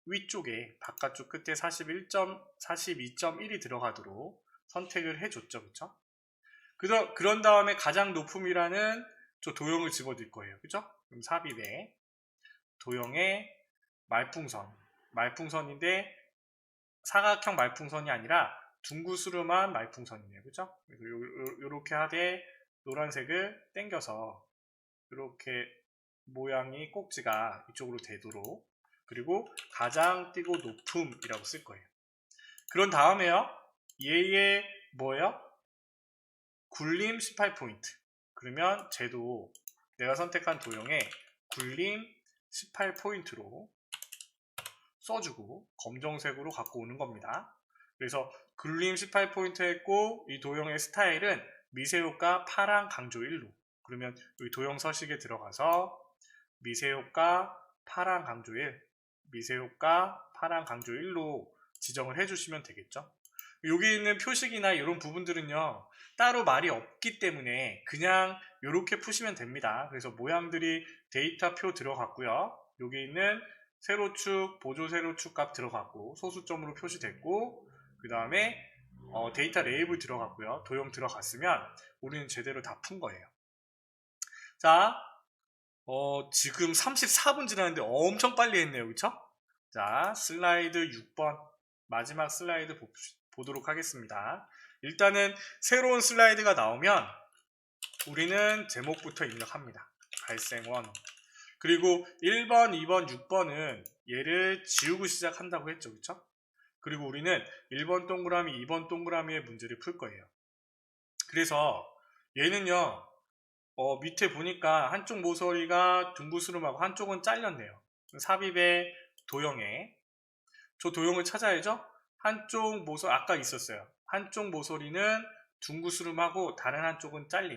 위쪽에 바깥쪽 끝에 42.1이 들어가도록 선택을 해줬죠. 그쵸? 그런 다음에 가장 높음이라는 저 도형을 집어넣을 거예요. 그죠? 그럼 삽입에 도형의 말풍선인데 사각형 말풍선이 아니라 둥구스름한 말풍선이네요. 그죠? 그래서 요렇게 하되 노란색을 당겨서 이렇게 모양이 꼭지가 이쪽으로 되도록 그리고 가장 띄고 높음이라고 쓸 거예요. 그런 다음에요. 얘의 뭐예요? 굴림 18포인트. 그러면 쟤도 내가 선택한 도형에 굴림 18포인트로 써주고 검정색으로 갖고 오는 겁니다. 그래서 굴림 18포인트 했고 이 도형의 스타일은 미세효과 파랑 강조 1로 그러면 여기 도형 서식에 들어가서 미세효과 파랑 강조 1 미세효과 파랑 강조 1로 지정을 해주시면 되겠죠. 여기 있는 표식이나 이런 부분들은요 따로 말이 없기 때문에 그냥 이렇게 푸시면 됩니다. 그래서 모양들이 데이터표 들어갔고요. 여기 있는 세로축, 보조 세로축 값 들어갔고 소수점으로 표시됐고 그 다음에 데이터 레이블 들어갔고요. 도형 들어갔으면 우리는 제대로 다 푼 거예요. 자, 지금 34분 지났는데 엄청 빨리 했네요. 그쵸? 자, 슬라이드 6번 마지막 슬라이드 보도록 하겠습니다. 일단은 새로운 슬라이드가 나오면 우리는 제목부터 입력합니다. 발생원. 그리고 1번, 2번, 6번은 얘를 지우고 시작한다고 했죠. 그쵸? 그리고 우리는 1번 동그라미, 2번 동그라미의 문제를 풀 거예요. 그래서 얘는요, 밑에 보니까 한쪽 모서리가 둥구스름하고 한쪽은 잘렸네요. 삽입의 도형에 저 도형을 찾아야죠. 한쪽 모서리 아까 있었어요. 한쪽 모서리는 둥구스름하고 다른 한쪽은 잘림.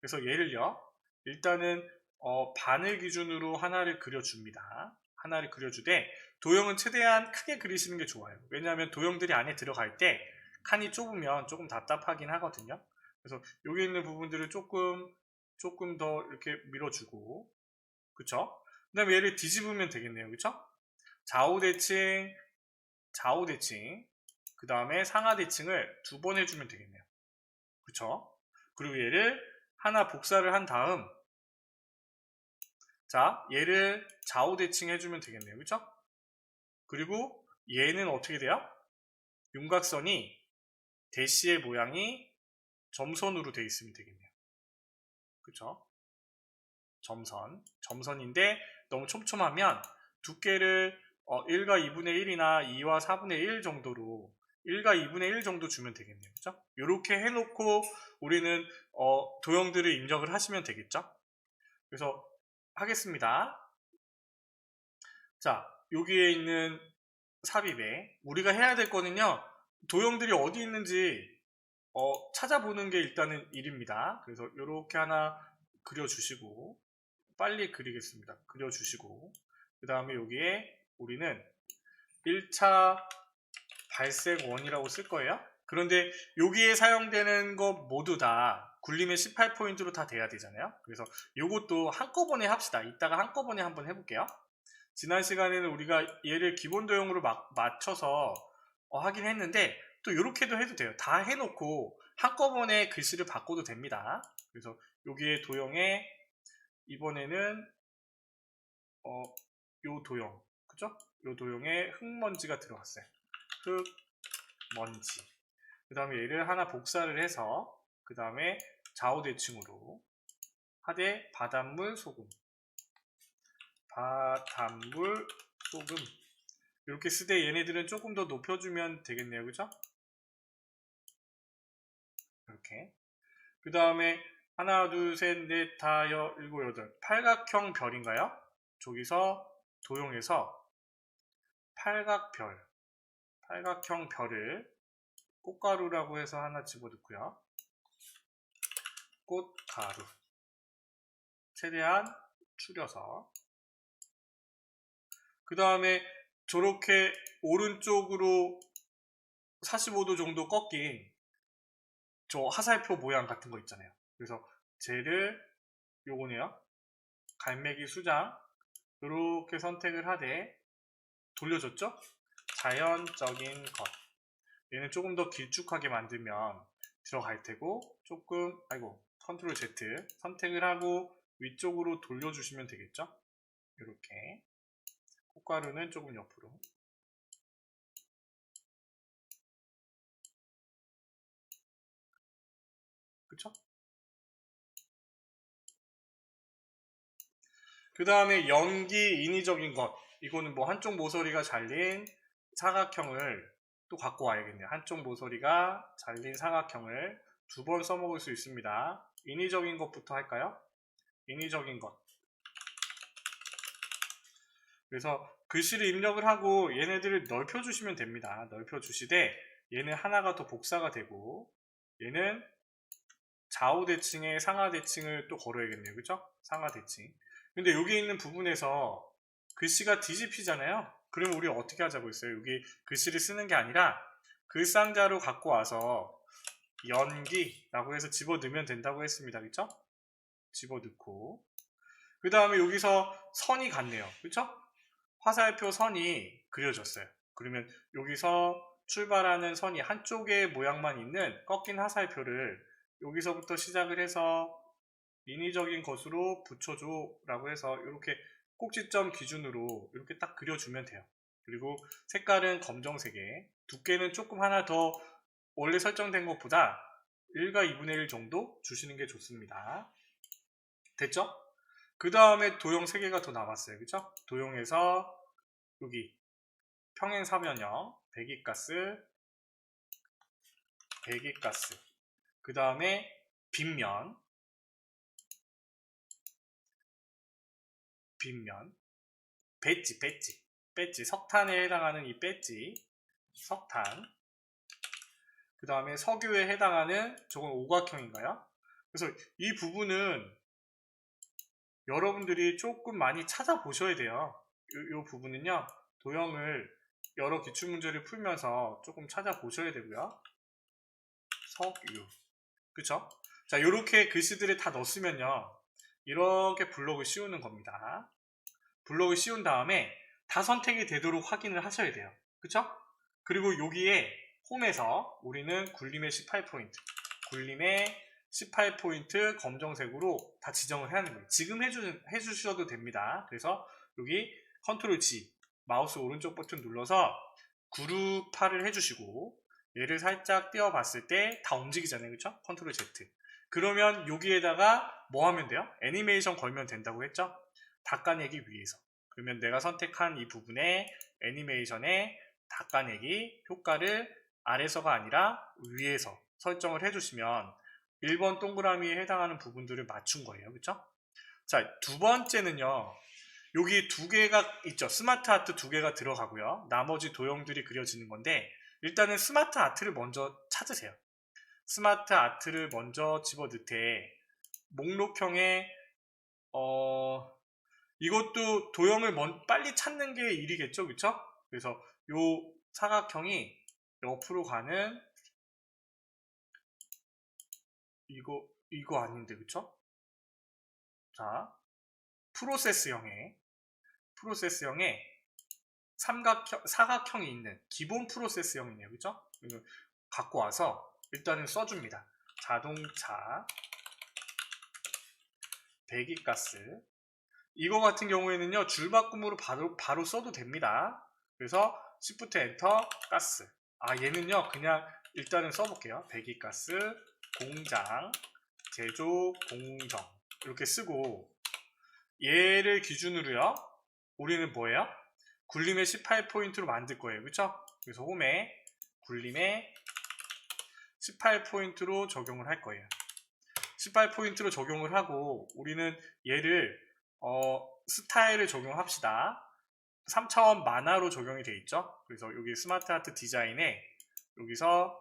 그래서 얘를요, 일단은 반을 기준으로 하나를 그려줍니다. 하나를 그려주되 도형은 최대한 크게 그리시는 게 좋아요. 왜냐하면 도형들이 안에 들어갈 때 칸이 좁으면 조금 답답하긴 하거든요. 그래서 여기 있는 부분들을 조금 더 이렇게 밀어주고, 그쵸? 그 다음에 얘를 뒤집으면 되겠네요. 그쵸? 좌우대칭, 좌우대칭, 그 다음에 상하대칭을 2번 해주면 되겠네요. 그쵸? 그리고 얘를 하나 복사를 한 다음, 자, 얘를 좌우대칭 해주면 되겠네요. 그쵸? 그리고 얘는 어떻게 돼요? 윤곽선이 대시의 모양이 점선으로 되어 있으면 되겠네요. 그쵸? 점선인데 너무 촘촘하면 두께를 1과 2분의 1이나 2와 4분의 1 정도로 1과 2분의 1 정도 주면 되겠네요. 그죠? 이렇게 해놓고 우리는 도형들을 입력을 하시면 되겠죠? 그래서 하겠습니다. 자, 여기에 있는 삽입에 우리가 해야 될 거는요, 도형들이 어디 있는지 찾아보는 게 일단은 일입니다. 그래서 이렇게 하나 그려주시고, 빨리 그리겠습니다. 그려주시고, 그 다음에 여기에 우리는 1차 발생원이라고 쓸 거예요. 그런데 여기에 사용되는 것 모두 다 굴림의 18포인트로 다 돼야 되잖아요. 그래서 이것도 한꺼번에 합시다. 이따가 한꺼번에 한번 해볼게요. 지난 시간에는 우리가 얘를 기본 도형으로 맞춰서 하긴 했는데 또 이렇게도 해도 돼요. 다 해놓고 한꺼번에 글씨를 바꿔도 됩니다. 그래서 여기에 도형에 이번에는 요 도형, 그죠? 요 도형에 흙먼지가 들어갔어요. 흙먼지. 그 다음에 얘를 하나 복사를 해서 그 다음에 좌우대칭으로 하되 바닷물, 소금, 바닷물, 소금 이렇게 쓰되 얘네들은 조금 더 높여주면 되겠네요. 그죠? 이렇게. 그 다음에 하나, 둘, 셋, 넷, 다, 일곱, 여덟. 팔각형 별인가요? 저기서 도형에서 팔각형 별을 꽃가루라고 해서 하나 집어넣고요. 꽃가루. 최대한 줄여서. 그 다음에 저렇게 오른쪽으로 45도 정도 꺾인 저 화살표 모양 같은 거 있잖아요. 그래서 쟤를 요거네요. 갈매기 수장 이렇게 선택을 하되 돌려줬죠? 자연적인 것. 얘는 조금 더 길쭉하게 만들면 들어갈 테고 조금 컨트롤 Z 선택을 하고 위쪽으로 돌려주시면 되겠죠? 이렇게 꽃가루는 조금 옆으로. 그쵸? 그 다음에 연기 인위적인 것. 이거는 뭐 한쪽 모서리가 잘린 사각형을 또 갖고 와야겠네요. 한쪽 모서리가 잘린 사각형을 2번 써먹을 수 있습니다. 인위적인 것부터 할까요? 인위적인 것. 그래서 글씨를 입력을 하고 얘네들을 넓혀주시면 됩니다. 넓혀주시되 얘는 하나가 더 복사가 되고 얘는 좌우대칭에 상하대칭을 또 걸어야겠네요. 그죠? 상하대칭. 근데 여기 있는 부분에서 글씨가 뒤집히잖아요. 그러면 우리 어떻게 하자고 했어요? 여기 글씨를 쓰는 게 아니라 글상자로 갖고 와서 연기라고 해서 집어넣으면 된다고 했습니다. 그쵸? 집어넣고 그 다음에 여기서 선이 같네요. 그쵸? 화살표 선이 그려졌어요. 그러면 여기서 출발하는 선이 한쪽의 모양만 있는 꺾인 화살표를 여기서부터 시작을 해서 인위적인 것으로 붙여줘 라고 해서 이렇게 꼭지점 기준으로 이렇게 딱 그려주면 돼요. 그리고 색깔은 검정색에 두께는 조금 하나 더 원래 설정된 것보다 1과 2분의 1 정도 주시는 게 좋습니다. 됐죠? 그 다음에 도형 3개가 더 남았어요. 그쵸? 도형에서 여기 평행사면형, 배기가스, 그 다음에 빗면, 배지, 석탄에 해당하는 이 배지, 석탄, 그 다음에 석유에 해당하는 저건 오각형인가요? 그래서 이 부분은 여러분들이 조금 많이 찾아보셔야 돼요. 이 부분은요, 도형을 여러 기출문제를 풀면서 조금 찾아보셔야 되고요. 석유, 그쵸? 자, 이렇게 글씨들을 다 넣었으면요, 이렇게 블록을 씌우는 겁니다. 블록을 씌운 다음에 다 선택이 되도록 확인을 하셔야 돼요. 그쵸? 그리고 여기에 홈에서 우리는 굴림의 18포인트, 굴림의 18포인트 검정색으로 다 지정을 해야 하는 거예요. 지금 해주셔도 됩니다. 그래서 여기 컨트롤 G, 마우스 오른쪽 버튼 눌러서 그룹화를 해주시고, 얘를 살짝 띄워봤을 때 다 움직이잖아요. 그쵸? 컨트롤 Z. 그러면 여기에다가 뭐 하면 돼요? 애니메이션 걸면 된다고 했죠? 닦아내기 위해서. 그러면 내가 선택한 이 부분에 애니메이션에 닦아내기 효과를 아래서가 아니라 위에서 설정을 해주시면 1번 동그라미에 해당하는 부분들을 맞춘 거예요. 그쵸? 자, 두 번째는요. 여기 2개가 있죠. 스마트 아트 2개가 들어가고요. 나머지 도형들이 그려지는 건데, 일단은 스마트 아트를 먼저 찾으세요. 스마트 아트를 먼저 집어넣되 목록형에 이것도 도형을 빨리 찾는 게 일이겠죠. 그쵸? 그래서 요 사각형이 옆으로 가는 이거 아닌데, 그쵸? 자, 프로세스형에 사각형이 있는 기본 프로세스형이네요. 그쵸? 이거 갖고 와서 일단은 써줍니다. 자동차, 배기가스. 이거 같은 경우에는요, 줄바꿈으로 바로 써도 됩니다. 그래서 Shift 엔터 가스. 얘는요, 그냥 일단은 써볼게요. 배기가스, 공장, 제조, 공정. 이렇게 쓰고, 얘를 기준으로요, 우리는 뭐예요? 굴림의 18포인트로 만들 거예요. 그쵸? 그래서 홈에 굴림의 18포인트로 적용을 할 거예요. 18포인트로 적용을 하고, 우리는 얘를 스타일을 적용합시다. 3차원 만화로 적용이 돼 있죠. 그래서 여기 스마트 아트 디자인에 여기서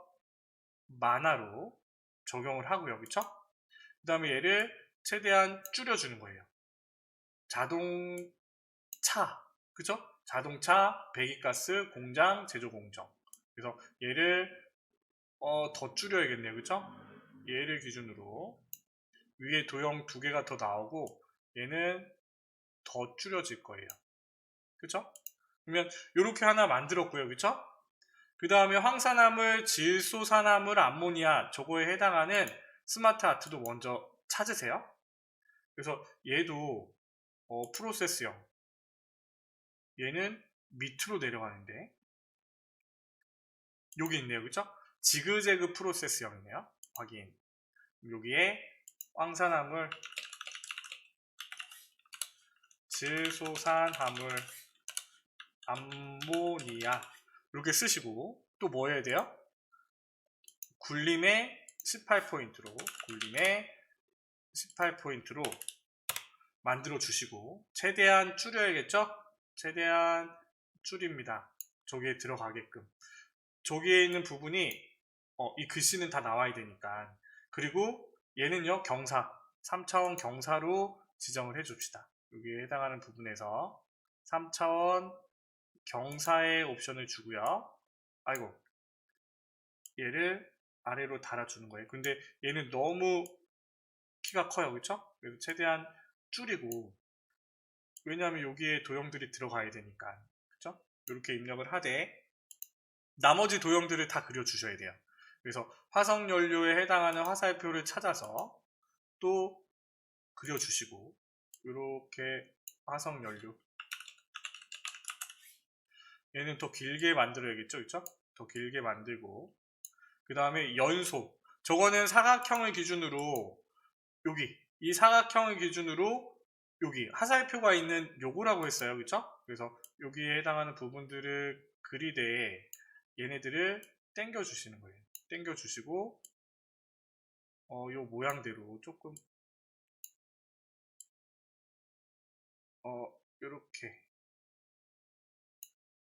만화로 적용을 하고요. 그쵸? 그 다음에 얘를 최대한 줄여주는 거예요. 자동차, 그죠? 자동차, 배기가스, 공장, 제조 공정. 그래서 얘를 더 줄여야겠네요. 그쵸? 얘를 기준으로 위에 도형 2개가 더 나오고 얘는 더 줄여질 거예요. 그쵸? 그러면 이렇게 하나 만들었고요. 그쵸? 그 다음에 황산화물, 질소산화물, 암모니아 저거에 해당하는 스마트 아트도 먼저 찾으세요. 그래서 얘도 프로세스형, 얘는 밑으로 내려가는데 여기 있네요. 그쵸? 지그재그 프로세스형이네요. 확인. 여기에 황산화물, 질소산화물, 암모니아 이렇게 쓰시고 또 뭐 해야 돼요? 굴림의 18포인트로 만들어 주시고 최대한 줄여야겠죠? 최대한 줄입니다. 저기에 들어가게끔. 저기에 있는 부분이 이 글씨는 다 나와야 되니까. 그리고 얘는요, 경사, 3차원 경사로 지정을 해 줍시다. 여기에 해당하는 부분에서 3차원 경사의 옵션을 주고요. 아이고, 얘를 아래로 달아주는 거예요. 근데 얘는 너무 키가 커요. 그쵸? 그래서 최대한 줄이고, 왜냐하면 여기에 도형들이 들어가야 되니까. 그쵸? 이렇게 입력을 하되 나머지 도형들을 다 그려주셔야 돼요. 그래서 화석연료에 해당하는 화살표를 찾아서 또 그려주시고, 이렇게 화석연료, 얘는 더 길게 만들어야겠죠. 그쵸? 더 길게 만들고, 그 다음에 연소, 저거는 사각형을 기준으로, 여기 이 사각형을 기준으로 여기 화살표가 있는 요거라고 했어요. 그쵸? 그래서 여기에 해당하는 부분들을 그리드에 얘네들을 당겨 주시는 거예요. 당겨 주시고 요 모양대로 조금 요렇게,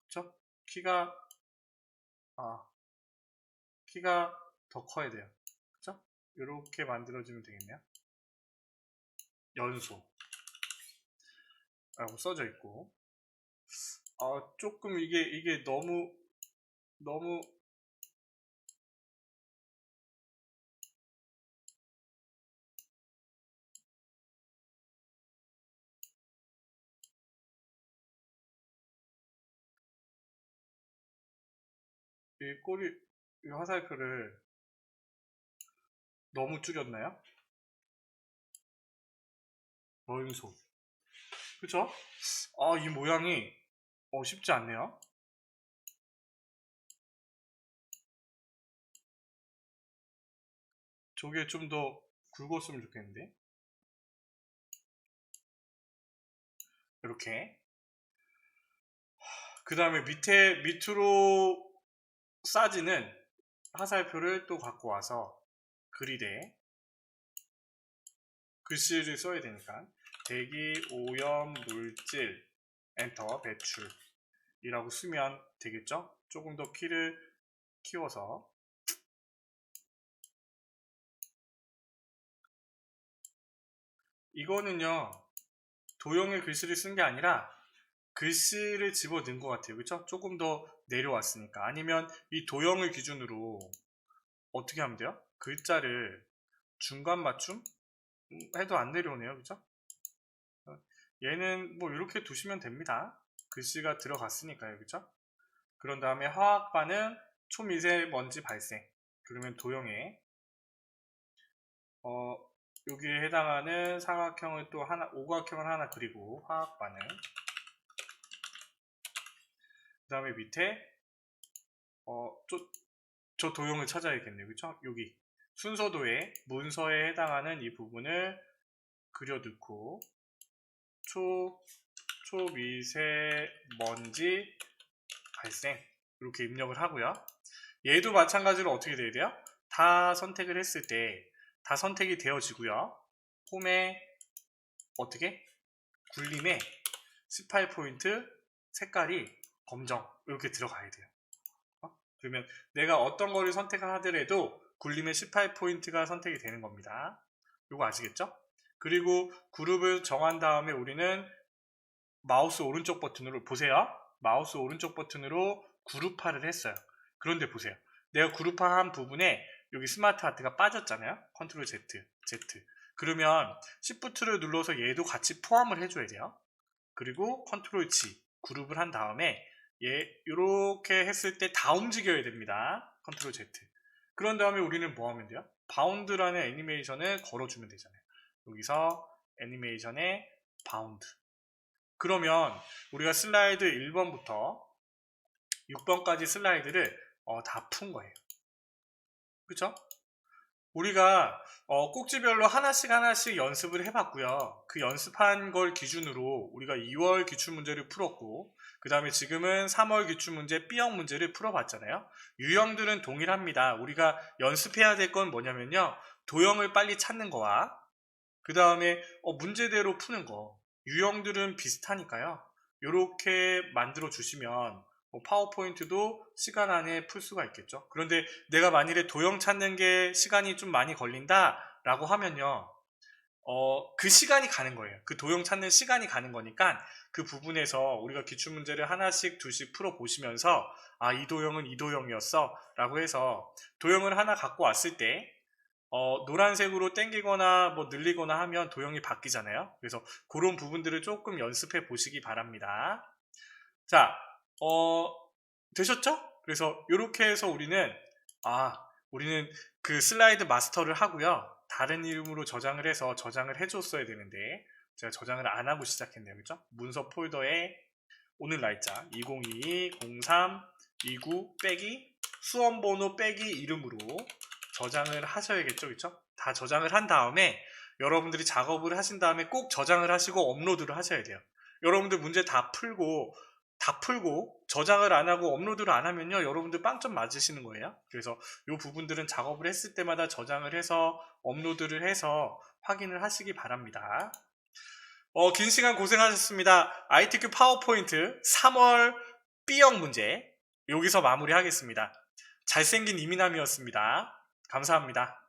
그쵸? 키가 키가 더 커야 돼요. 그쵸? 요렇게 만들어주면 되겠네요. 연소 라고 써져 있고, 조금 이게 너무 이 화살표를 너무 줄였나요? 연소, 그쵸? 이 모양이 쉽지 않네요. 저게 좀 더 굵었으면 좋겠는데. 이렇게. 그 다음에 밑으로 싸지는 화살표를 또 갖고 와서 그리드에 글씨를 써야 되니까 대기, 오염, 물질, 엔터, 배출이라고 쓰면 되겠죠? 조금 더 키를 키워서, 이거는요 도형의 글씨를 쓴 게 아니라 글씨를 집어넣은 것 같아요. 그쵸? 조금 더 내려왔으니까. 아니면 이 도형을 기준으로 어떻게 하면 돼요? 글자를 중간 맞춤 해도 안 내려오네요. 그쵸? 얘는 뭐 이렇게 두시면 됩니다. 글씨가 들어갔으니까요. 그쵸? 그런 다음에 화학 반응 초미세먼지 발생. 그러면 도형에 여기에 해당하는 사각형을 또 하나, 오각형을 하나 그리고 화학 반응. 그 다음에 밑에 저 도형을 찾아야겠네요. 그쵸? 여기 순서도에 문서에 해당하는 이 부분을 그려넣고 초미세먼지 발생 이렇게 입력을 하고요. 얘도 마찬가지로 어떻게 돼야 돼요? 다 선택을 했을 때 다 선택이 되어지고요. 홈에 어떻게? 굴림에 18포인트 색깔이 검정 이렇게 들어가야 돼요. 그러면 내가 어떤 거를 선택을 하더라도 굴림의 18포인트가 선택이 되는 겁니다. 이거 아시겠죠? 그리고 그룹을 정한 다음에 우리는 마우스 오른쪽 버튼으로 보세요. 마우스 오른쪽 버튼으로 그룹화를 했어요. 그런데 보세요. 내가 그룹화한 부분에 여기 스마트 하트가 빠졌잖아요. 컨트롤 Z, Z. 그러면 Shift를 눌러서 얘도 같이 포함을 해줘야 돼요. 그리고 컨트롤 G, 그룹을 한 다음에 얘 이렇게 했을 때 다 움직여야 됩니다. 컨트롤 Z. 그런 다음에 우리는 뭐 하면 돼요? 바운드라는 애니메이션을 걸어주면 되잖아요. 여기서 애니메이션에 바운드. 그러면 우리가 슬라이드 1번부터 6번까지 슬라이드를 다 푼 거예요. 그쵸? 우리가 꼭지별로 하나씩 연습을 해봤고요. 그 연습한 걸 기준으로 우리가 2월 기출문제를 풀었고, 그 다음에 지금은 3월 기출문제 B형 문제를 풀어봤잖아요. 유형들은 동일합니다. 우리가 연습해야 될 건 뭐냐면요, 도형을 빨리 찾는 거와 그 다음에 문제대로 푸는 거, 유형들은 비슷하니까요. 이렇게 만들어 주시면 파워포인트도 시간 안에 풀 수가 있겠죠. 그런데 내가 만일에 도형 찾는 게 시간이 좀 많이 걸린다 라고 하면요, 그 시간이 가는 거예요. 그 도형 찾는 시간이 가는 거니까 그 부분에서 우리가 기출문제를 하나씩 둘씩 풀어 보시면서 이 도형은 이 도형이었어 라고 해서 도형을 하나 갖고 왔을 때 노란색으로 땡기거나 뭐 늘리거나 하면 도형이 바뀌잖아요. 그래서 그런 부분들을 조금 연습해 보시기 바랍니다. 자, 되셨죠? 그래서 이렇게 해서 우리는 그 슬라이드 마스터를 하고요. 다른 이름으로 저장을 해서 저장을 해줬어야 되는데 제가 저장을 안 하고 시작했네요. 그죠? 문서 폴더에 오늘 날짜 2022-03-29 빼기 수험번호 빼기 이름으로 저장을 하셔야겠죠. 그쵸? 다 저장을 한 다음에 여러분들이 작업을 하신 다음에 꼭 저장을 하시고 업로드를 하셔야 돼요. 여러분들 문제 다 풀고 저장을 안 하고 업로드를 안 하면요, 여러분들 빵점 맞으시는 거예요. 그래서 이 부분들은 작업을 했을 때마다 저장을 해서 업로드를 해서 확인을 하시기 바랍니다. 긴 시간 고생하셨습니다. ITQ 파워포인트 3월 B형 문제 여기서 마무리하겠습니다. 잘생긴 이민함이었습니다. 감사합니다.